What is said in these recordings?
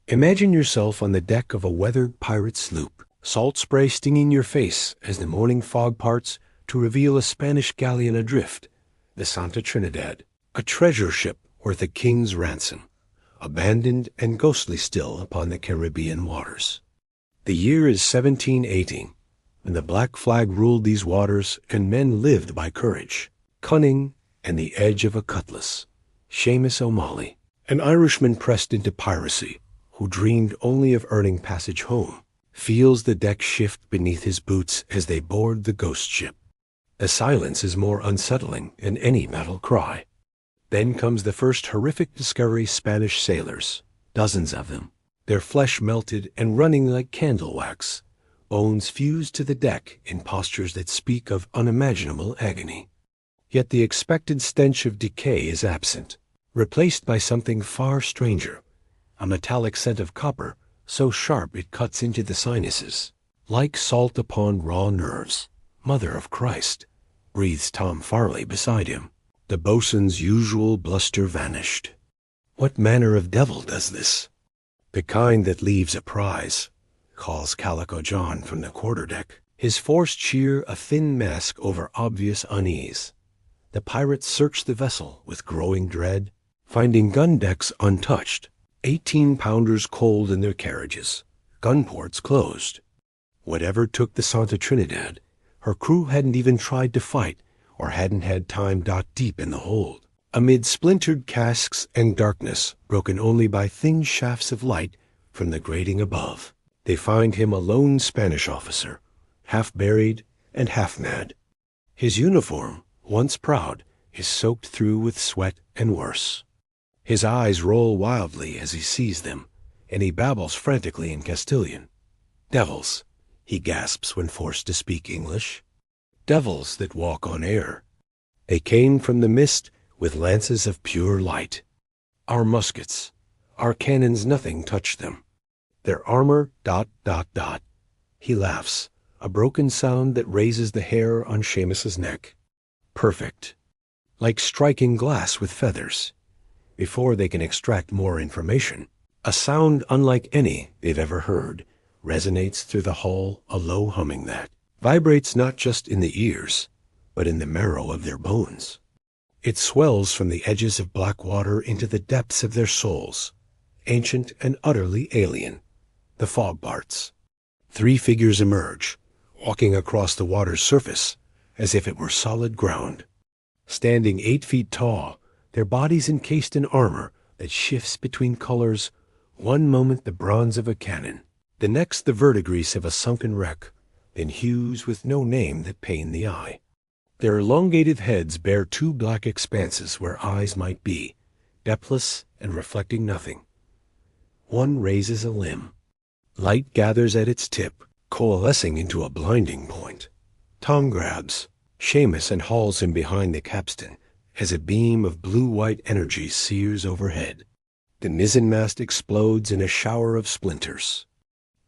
Imagine yourself on the deck of a weathered pirate sloop, salt spray stinging your face as the morning fog parts to reveal a Spanish galleon adrift, the Santa Trinidad, a treasure ship worth a king's ransom, abandoned and ghostly still upon the Caribbean waters. The year is 1718, when the black flag ruled these waters and men lived by courage, cunning, and the edge of a cutlass. Seamus O'Malley, an Irishman pressed into piracy, who dreamed only of earning passage home, feels the deck shift beneath his boots as they board the ghost ship. The silence is more unsettling than any battle cry. Then comes the first horrific discovery: Spanish sailors, dozens of them, their flesh melted and running like candle wax, bones fused to the deck in postures that speak of unimaginable agony. Yet the expected stench of decay is absent, replaced by something far stranger, a metallic scent of copper so sharp it cuts into the sinuses. Like salt upon raw nerves. Mother of Christ, breathes Tom Farley beside him. The boatswain's usual bluster vanished. What manner of devil does this? The kind that leaves a prize, calls Calico John from the quarterdeck, his forced cheer a thin mask over obvious unease. The pirates search the vessel with growing dread, finding gun decks untouched, 18-pounders cold in their carriages, gun ports closed. Whatever took the Santa Trinidad, her crew hadn't even tried to fight or hadn't had time dot deep in the hold. Amid splintered casks and darkness broken only by thin shafts of light from the grating above, they find him a lone Spanish officer, half buried and half mad. His uniform, once proud, is soaked through with sweat and worse. His eyes roll wildly as he sees them, and he babbles frantically in Castilian. Devils, he gasps when forced to speak English. Devils that walk on air. They came from the mist with lances of pure light. Our muskets, our cannons, nothing touched them. Their armor, ... He laughs, a broken sound that raises the hair on Seamus's neck. Perfect. Like striking glass with feathers. Before they can extract more information, a sound unlike any they've ever heard resonates through the hull, a low humming that vibrates not just in the ears, but in the marrow of their bones. It swells from the edges of black water into the depths of their souls, ancient and utterly alien. The fog parts. 3 figures emerge, walking across the water's surface as if it were solid ground. Standing 8 feet tall, their bodies encased in armor that shifts between colors, one moment the bronze of a cannon, the next the verdigris of a sunken wreck, then hues with no name that pain the eye. Their elongated heads bear 2 black expanses where eyes might be, depthless and reflecting nothing. One raises a limb. Light gathers at its tip, coalescing into a blinding point. Tom grabs Seamus and hauls him behind the capstan as a beam of blue-white energy sears overhead. The mizzenmast explodes in a shower of splinters.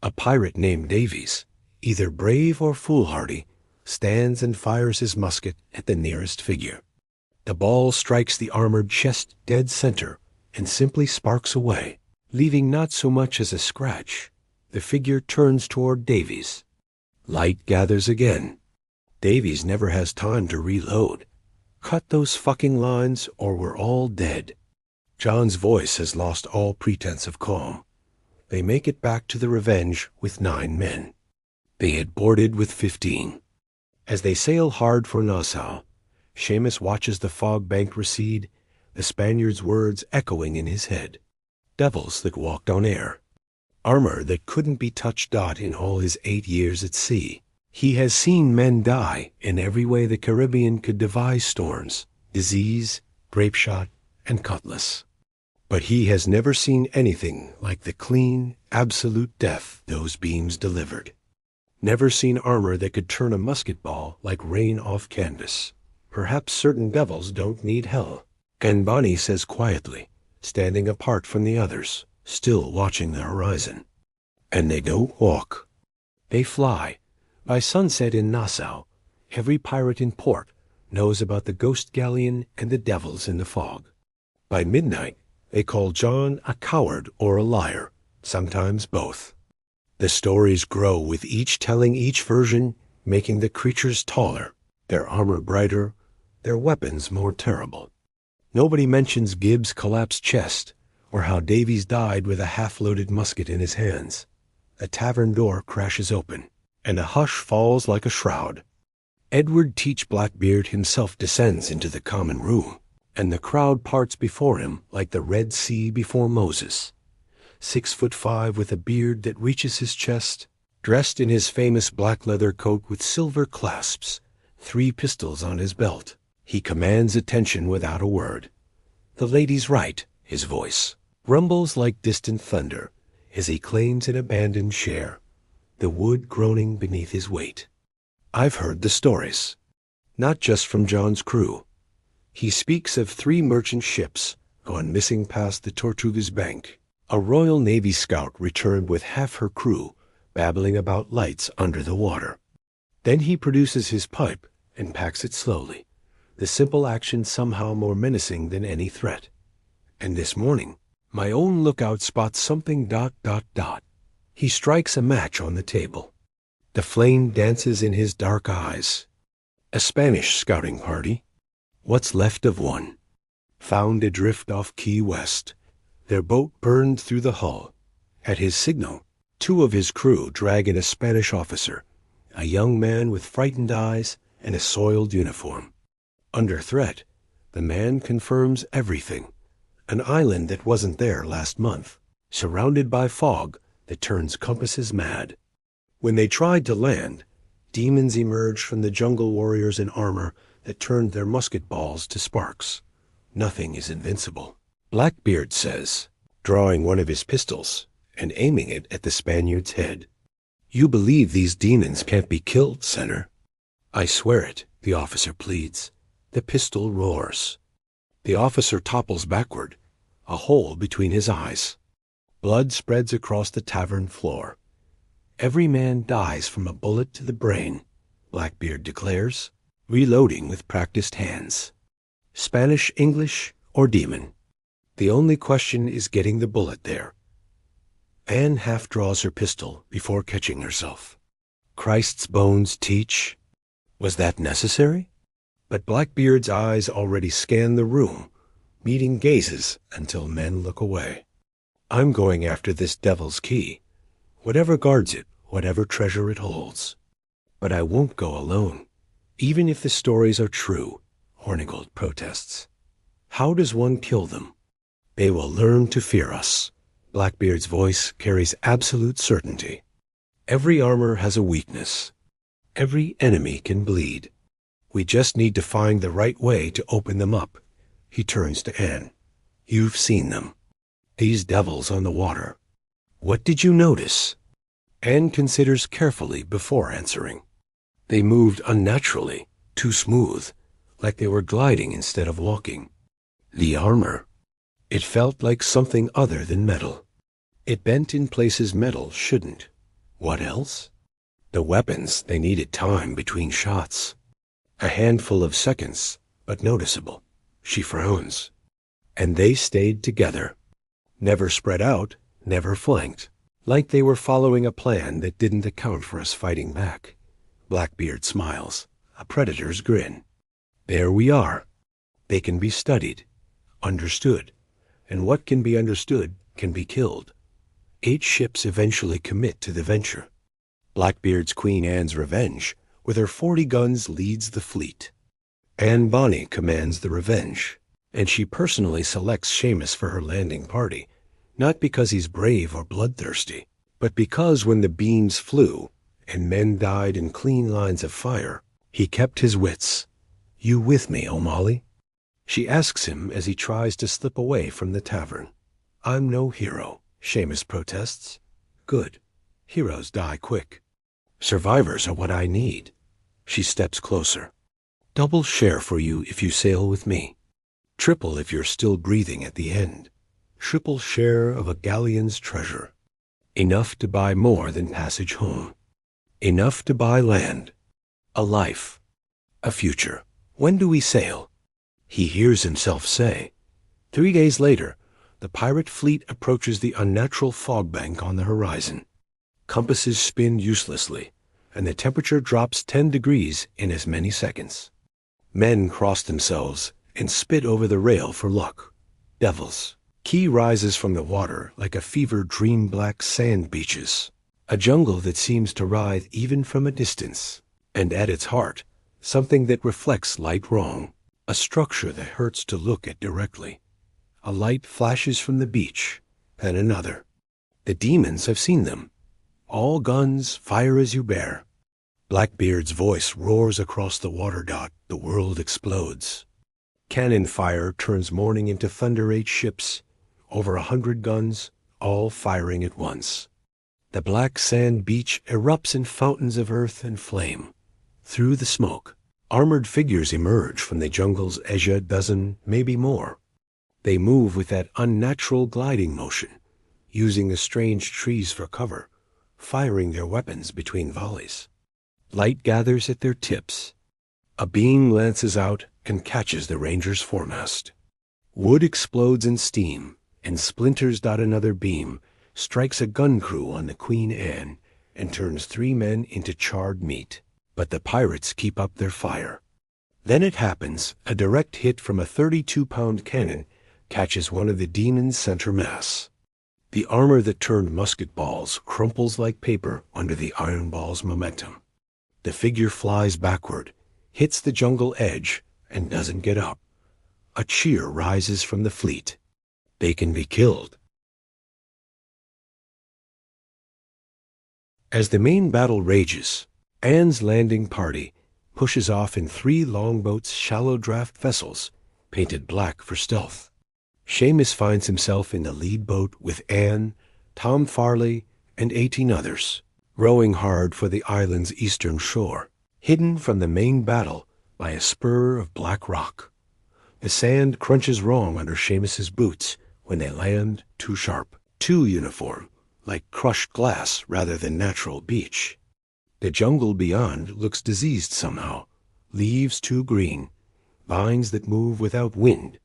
A pirate named Davies, either brave or foolhardy, stands and fires his musket at the nearest figure. The ball strikes the armored chest dead center and simply sparks away, leaving not so much as a scratch. The figure turns toward Davies. Light gathers again. Davies never has time to reload. Cut those fucking lines or we're all dead. John's voice has lost all pretense of calm. They make it back to the Revenge with 9 men. They had boarded with 15. As they sail hard for Nassau, Seamus watches the fog bank recede, the Spaniard's words echoing in his head. Devils that walked on air. Armor that couldn't be touched in all his 8 years at sea. He has seen men die in every way the Caribbean could devise storms, disease, grape shot, and cutlass. But he has never seen anything like the clean, absolute death those beams delivered. Never seen armor that could turn a musket ball like rain off canvas. Perhaps certain devils don't need hell, Kanbani says quietly, standing apart from the others, still watching the horizon. And they don't walk. They fly. By sunset in Nassau, every pirate in port knows about the ghost galleon and the devils in the fog. By midnight, they call John a coward or a liar, sometimes both. The stories grow with each telling each version, making the creatures taller, their armor brighter, their weapons more terrible. Nobody mentions Gibbs' collapsed chest, or how Davies died with a half-loaded musket in his hands. A tavern door crashes open, and a hush falls like a shroud. Edward Teach Blackbeard himself descends into the common room, and the crowd parts before him like the Red Sea before Moses. 6'5" with a beard that reaches his chest, dressed in his famous black leather coat with silver clasps, 3 pistols on his belt. He commands attention without a word. "The lady's right," his voice rumbles like distant thunder as he claims an abandoned share, the wood groaning beneath his weight. I've heard the stories, not just from John's crew. He speaks of 3 merchant ships gone missing past the Tortuga's bank. A Royal Navy scout returned with half her crew, babbling about lights under the water. Then he produces his pipe and packs it slowly, the simple action somehow more menacing than any threat. And this morning, my own lookout spots something ... He strikes a match on the table. The flame dances in his dark eyes. A Spanish scouting party. What's left of one. Found adrift off Key West. Their boat burned through the hull. At his signal, 2 of his crew drag in a Spanish officer, a young man with frightened eyes and a soiled uniform. Under threat, the man confirms everything. An island that wasn't there last month, surrounded by fog that turns compasses mad. When they tried to land, demons emerged from the jungle warriors in armor that turned their musket balls to sparks. Nothing is invincible. Blackbeard says, drawing one of his pistols and aiming it at the Spaniard's head. "You believe these demons can't be killed, Senator?" "I swear it," the officer pleads. The pistol roars. The officer topples backward, a hole between his eyes. Blood spreads across the tavern floor. "Every man dies from a bullet to the brain," Blackbeard declares, reloading with practiced hands. Spanish, English, or demon. The only question is getting the bullet there. Anne half draws her pistol before catching herself. Christ's bones Teach. Was that necessary? But Blackbeard's eyes already scan the room, meeting gazes until men look away. "I'm going after this devil's key, whatever guards it, whatever treasure it holds. But I won't go alone, even if the stories are true," Hornigold protests. "How does one kill them?" "They will learn to fear us." Blackbeard's voice carries absolute certainty. "Every armor has a weakness. Every enemy can bleed. We just need to find the right way to open them up." He turns to Anne. "You've seen them. These devils on the water. What did you notice?" Anne considers carefully before answering. "They moved unnaturally, too smooth, like they were gliding instead of walking. The armor. It felt like something other than metal. It bent in places metal shouldn't. What else? The weapons, they needed time between shots. A handful of seconds, but noticeable." She frowns. "And they stayed together. Never spread out, never flanked. Like they were following a plan that didn't account for us fighting back." Blackbeard smiles, a predator's grin. "There we are. They can be studied, understood, and what can be understood can be killed. 8 ships eventually commit to the venture. Blackbeard's Queen Anne's Revenge, with her 40 guns, leads the fleet. Anne Bonny commands the Revenge, and she personally selects Seamus for her landing party, not because he's brave or bloodthirsty, but because when the beams flew and men died in clean lines of fire, he kept his wits. "You with me, O'Malley?" She asks him as he tries to slip away from the tavern. "I'm no hero," Seamus protests. "Good. Heroes die quick. Survivors are what I need." She steps closer. "Double share for you if you sail with me. Triple if you're still breathing at the end. Triple share of a galleon's treasure. Enough to buy more than passage home. Enough to buy land. A life. A future. When do we sail?" He hears himself say. 3 days later, The pirate fleet approaches the unnatural fog bank on the horizon. Compasses spin uselessly, and the temperature drops 10 degrees in as many seconds. Men cross themselves and spit over the rail for luck. Devils. Key rises from the water like a fevered dream-black sand beaches. A jungle that seems to writhe even from a distance. And at its heart, something that reflects light wrong. A structure that hurts to look at directly. A light flashes from the beach, then another. The demons have seen them. All guns, fire as you bear. Blackbeard's voice roars across the water dot. The world explodes. Cannon fire turns morning into thunder-8 ships. Over 100 guns, all firing at once. The black sand beach erupts in fountains of earth and flame. Through the smoke, armored figures emerge from the jungle's edge, a dozen, maybe more. They move with that unnatural gliding motion, using the strange trees for cover, firing their weapons between volleys. Light gathers at their tips. A beam lances out and catches the ranger's foremast. Wood explodes in steam, and splinters dot another beam, strikes a gun crew on the Queen Anne, and turns 3 men into charred meat. But the pirates keep up their fire. Then it happens, a direct hit from a 32-pound cannon catches one of the demon's center mass. The armor that turned musket balls crumples like paper under the iron ball's momentum. The figure flies backward, hits the jungle edge, and doesn't get up. A cheer rises from the fleet. They can be killed. As the main battle rages, Anne's landing party pushes off in 3 longboats, shallow draft vessels, painted black for stealth. Seamus finds himself in the lead boat with Anne, Tom Farley, and 18 others, rowing hard for the island's eastern shore, hidden from the main battle by a spur of black rock. The sand crunches wrong under Seamus's boots when they land too sharp, too uniform, like crushed glass rather than natural beach. The jungle beyond looks diseased somehow, leaves too green, vines that move without wind.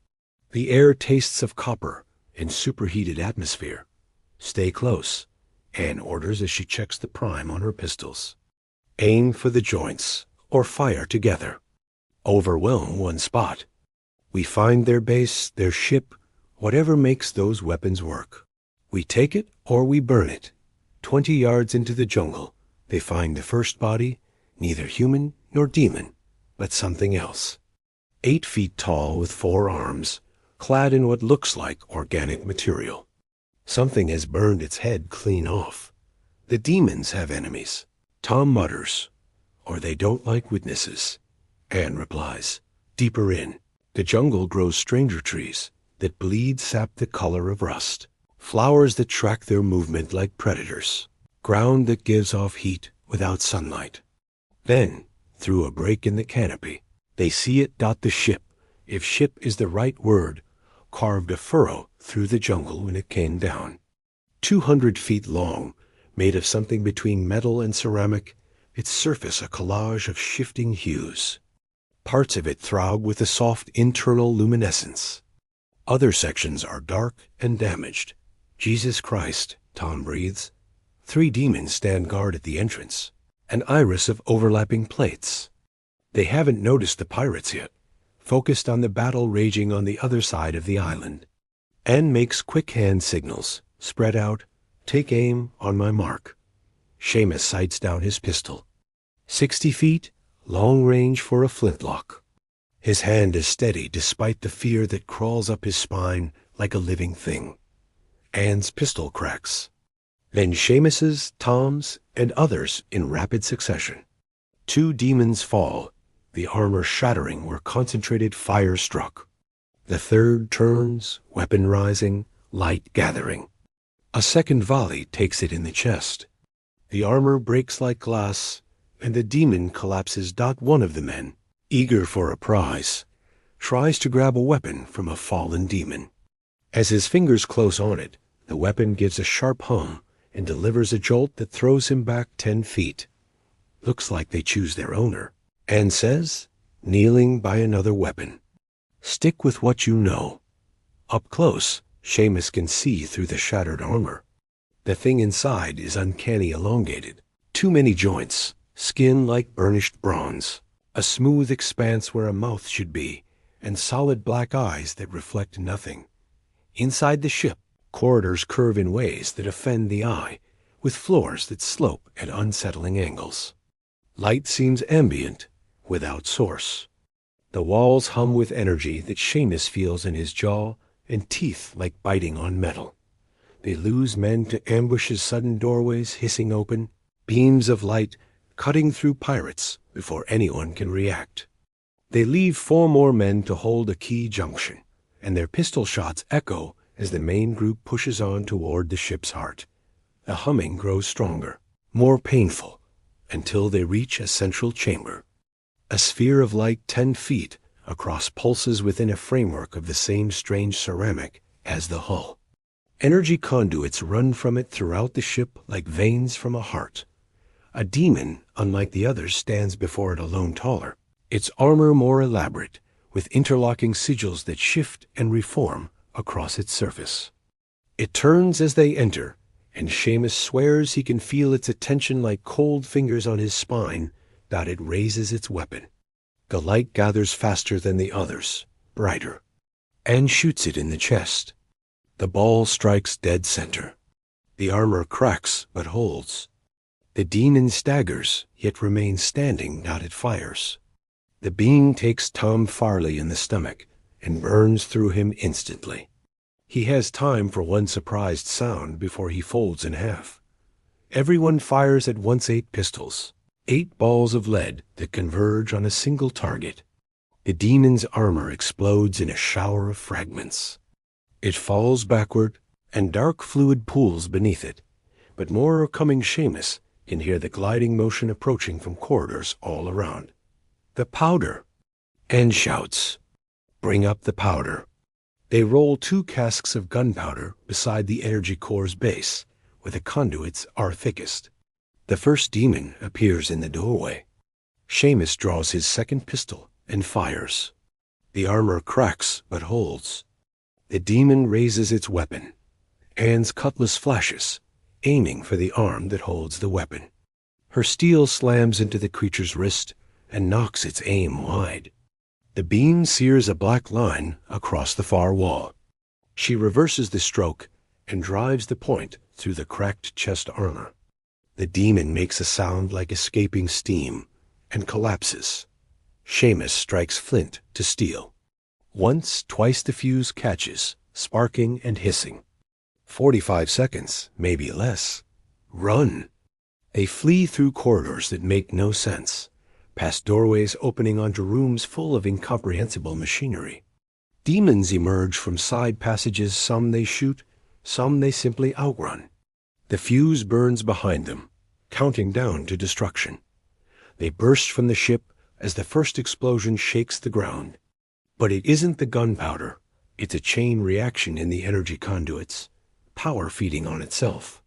The air tastes of copper and superheated atmosphere. Stay close, Anne orders as she checks the prime on her pistols. Aim for the joints, or fire together. Overwhelm one spot. We find their base, their ship, whatever makes those weapons work. We take it or we burn it. 20 yards into the jungle, they find the first body, neither human nor demon, but something else. 8 feet tall with 4 arms, clad in what looks like organic material. Something has burned its head clean off. The demons have enemies. Tom mutters, or they don't like witnesses. Anne replies, deeper in, the jungle grows stranger trees that bleed sap the color of rust. Flowers that track their movement like predators. Ground that gives off heat without sunlight. Then, through a break in the canopy, they see it dot the ship, if ship is the right word, carved a furrow through the jungle when it came down. 200 feet long, made of something between metal and ceramic, its surface a collage of shifting hues. Parts of it throb with a soft internal luminescence. Other sections are dark and damaged. Jesus Christ, Tom breathes. 3 demons stand guard at the entrance, an iris of overlapping plates. They haven't noticed the pirates yet, focused on the battle raging on the other side of the island. Anne makes quick hand signals, spread out, take aim, on my mark. Seamus sights down his pistol. 60 feet, long range for a flintlock. His hand is steady despite the fear that crawls up his spine like a living thing. Anne's pistol cracks. Then Seamus's, Tom's, and others in rapid succession. 2 demons fall, the armor shattering where concentrated fire struck. The third turns, weapon rising, light gathering. A second volley takes it in the chest. The armor breaks like glass, and the demon collapses. One of the men, eager for a prize, tries to grab a weapon from a fallen demon. As his fingers close on it, the weapon gives a sharp hum and delivers a jolt that throws him back 10 feet. Looks like they choose their owner. Anne says, kneeling by another weapon, stick with what you know. Up close, Seamus can see through the shattered armor. The thing inside is uncanny elongated. Too many joints, skin like burnished bronze, a smooth expanse where a mouth should be, and solid black eyes that reflect nothing. Inside the ship, corridors curve in ways that offend the eye, with floors that slope at unsettling angles. Light seems ambient, without source. The walls hum with energy that Seamus feels in his jaw and teeth like biting on metal. They lose men to ambushes, sudden doorways hissing open, beams of light cutting through pirates before anyone can react. They leave 4 more men to hold a key junction, and their pistol shots echo as the main group pushes on toward the ship's heart. The humming grows stronger, more painful, until they reach a central chamber. A sphere of light 10 feet across pulses within a framework of the same strange ceramic as the hull. Energy conduits run from it throughout the ship like veins from a heart. A demon, unlike the others, stands before it alone, taller, its armor more elaborate, with interlocking sigils that shift and reform across its surface. It turns as they enter, and Seamus swears he can feel its attention like cold fingers on his spine. It raises its weapon. The light gathers faster than the others, brighter, and shoots it in the chest. The ball strikes dead center. The armor cracks but holds. The demon staggers, yet remains standing. It fires. The being takes Tom Farley in the stomach and burns through him instantly. He has time for one surprised sound before he folds in half. Everyone fires at once 8 pistols. 8 balls of lead that converge on a single target. The demon's armor explodes in a shower of fragments. It falls backward, and dark fluid pools beneath it. But more are coming. Seamus can hear the gliding motion approaching from corridors all around. The powder! And shouts. Bring up the powder. They roll 2 casks of gunpowder beside the energy core's base, where the conduits are thickest. The first demon appears in the doorway. Seamus draws his second pistol and fires. The armor cracks but holds. The demon raises its weapon. Anne's cutlass flashes, aiming for the arm that holds the weapon. Her steel slams into the creature's wrist and knocks its aim wide. The beam sears a black line across the far wall. She reverses the stroke and drives the point through the cracked chest armor. The demon makes a sound like escaping steam and collapses. Seamus strikes flint to steel. Once, twice the fuse catches, sparking and hissing. 45 seconds, maybe less. Run! They flee through corridors that make no sense, past doorways opening onto rooms full of incomprehensible machinery. Demons emerge from side passages. Some they shoot, some they simply outrun. The fuse burns behind them, counting down to destruction. They burst from the ship as the first explosion shakes the ground. But it isn't the gunpowder. It's a chain reaction in the energy conduits, power feeding on itself.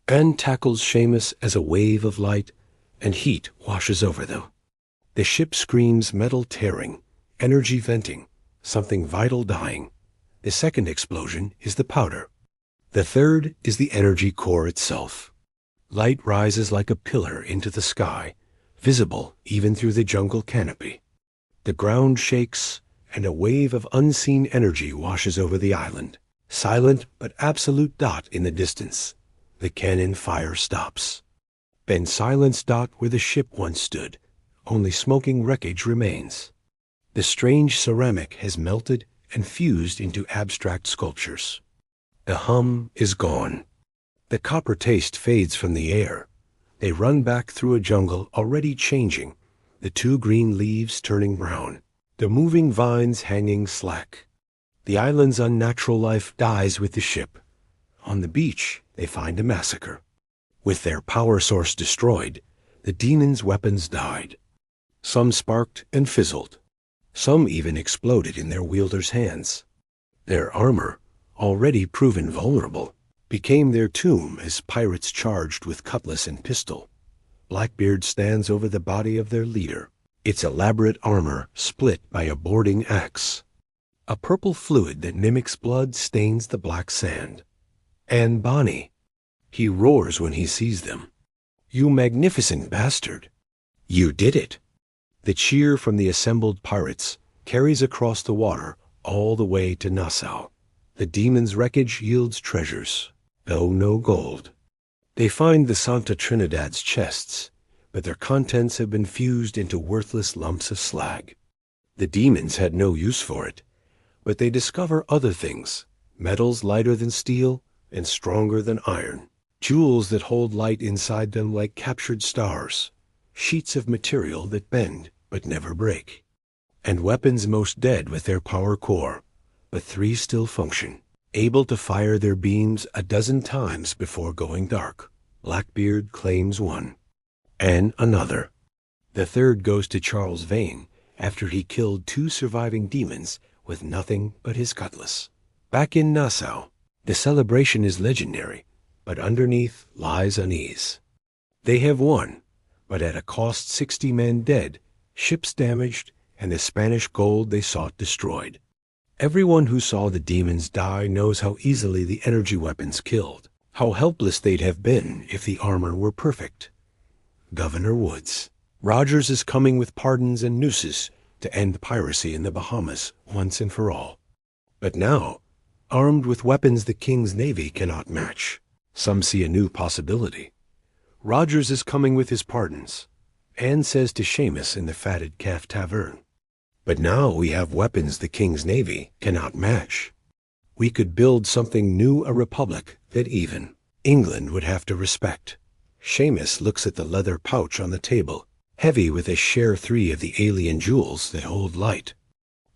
Anne tackles Seamus as a wave of light, and heat washes over them. The ship screams, metal tearing, energy venting, something vital dying. The second explosion is the powder. The third is the energy core itself. Light rises like a pillar into the sky, visible even through the jungle canopy. The ground shakes, and a wave of unseen energy washes over the island. Silent but absolute. In the distance, the cannon fire stops. Then silence. Where the ship once stood, only smoking wreckage remains. The strange ceramic has melted and fused into abstract sculptures. The hum is gone. The copper taste fades from the air. They run back through a jungle already changing, the 2 green leaves turning brown, the moving vines hanging slack. The island's unnatural life dies with the ship. On the beach, they find a massacre. With their power source destroyed, the demons' weapons died. Some sparked and fizzled. Some even exploded in their wielders' hands. Their armor, already proven vulnerable, became their tomb as pirates charged with cutlass and pistol. Blackbeard stands over the body of their leader, its elaborate armor split by a boarding axe. A purple fluid that mimics blood stains the black sand. And Bonnie. He roars when he sees them. You magnificent bastard! You did it! The cheer from the assembled pirates carries across the water all the way to Nassau. The demon's wreckage yields treasures, though no gold. They find the Santa Trinidad's chests, but their contents have been fused into worthless lumps of slag. The demons had no use for it, but they discover other things, metals lighter than steel and stronger than iron, jewels that hold light inside them like captured stars, sheets of material that bend but never break, and weapons most dead with their power core, but 3 still function, able to fire their beams a dozen times before going dark. Blackbeard claims one, and another. The third goes to Charles Vane after he killed 2 surviving demons with nothing but his cutlass. Back in Nassau, the celebration is legendary, but underneath lies unease. They have won, but at a cost 60 men dead, ships damaged, and the Spanish gold they sought destroyed. Everyone who saw the demons die knows how easily the energy weapons killed, how helpless they'd have been if the armor were perfect. Governor Woods. Rogers is coming with pardons and nooses to end piracy in the Bahamas once and for all. But now, armed with weapons the King's Navy cannot match, some see a new possibility. Rogers is coming with his pardons, and says to Seamus in the Fatted Calf Tavern, but now we have weapons the King's Navy cannot match. We could build something new, a republic that even England would have to respect. Seamus looks at the leather pouch on the table, heavy with a share 3 of the alien jewels that hold light.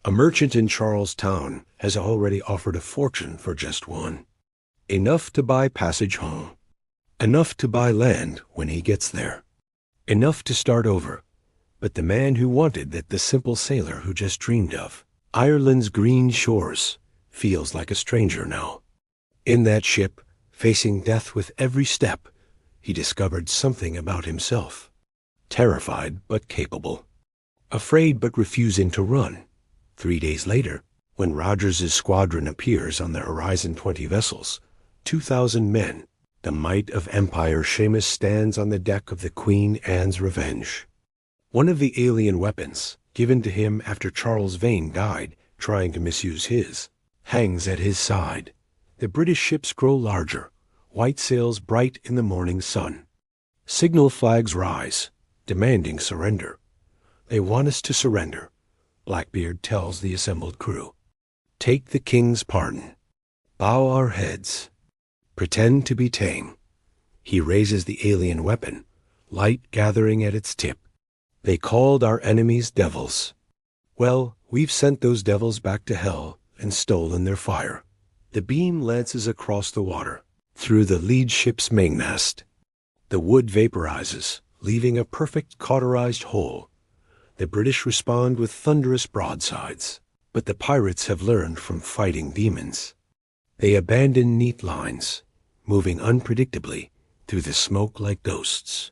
A merchant in Charlestown has already offered a fortune for just one. Enough to buy passage home. Enough to buy land when he gets there. Enough to start over. But the man who wanted that, the simple sailor who just dreamed of Ireland's green shores, feels like a stranger now. In that ship, facing death with every step, he discovered something about himself. Terrified but capable. Afraid but refusing to run. 3 days later, when Rogers' squadron appears on the Horizon 20 vessels, 2,000 men, the might of Empire, Seamus stands on the deck of the Queen Anne's Revenge. One of the alien weapons, given to him after Charles Vane died trying to misuse his, hangs at his side. The British ships grow larger, white sails bright in the morning sun. Signal flags rise, demanding surrender. They want us to surrender, Blackbeard tells the assembled crew. Take the King's pardon. Bow our heads. Pretend to be tame. He raises the alien weapon, light gathering at its tip. They called our enemies devils. Well, we've sent those devils back to hell and stolen their fire. The beam lances across the water, through the lead ship's mainmast. The wood vaporizes, leaving a perfect cauterized hole. The British respond with thunderous broadsides, but the pirates have learned from fighting demons. They abandon neat lines, moving unpredictably through the smoke like ghosts.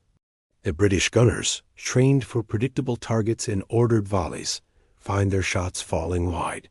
The British gunners, trained for predictable targets and ordered volleys, find their shots falling wide.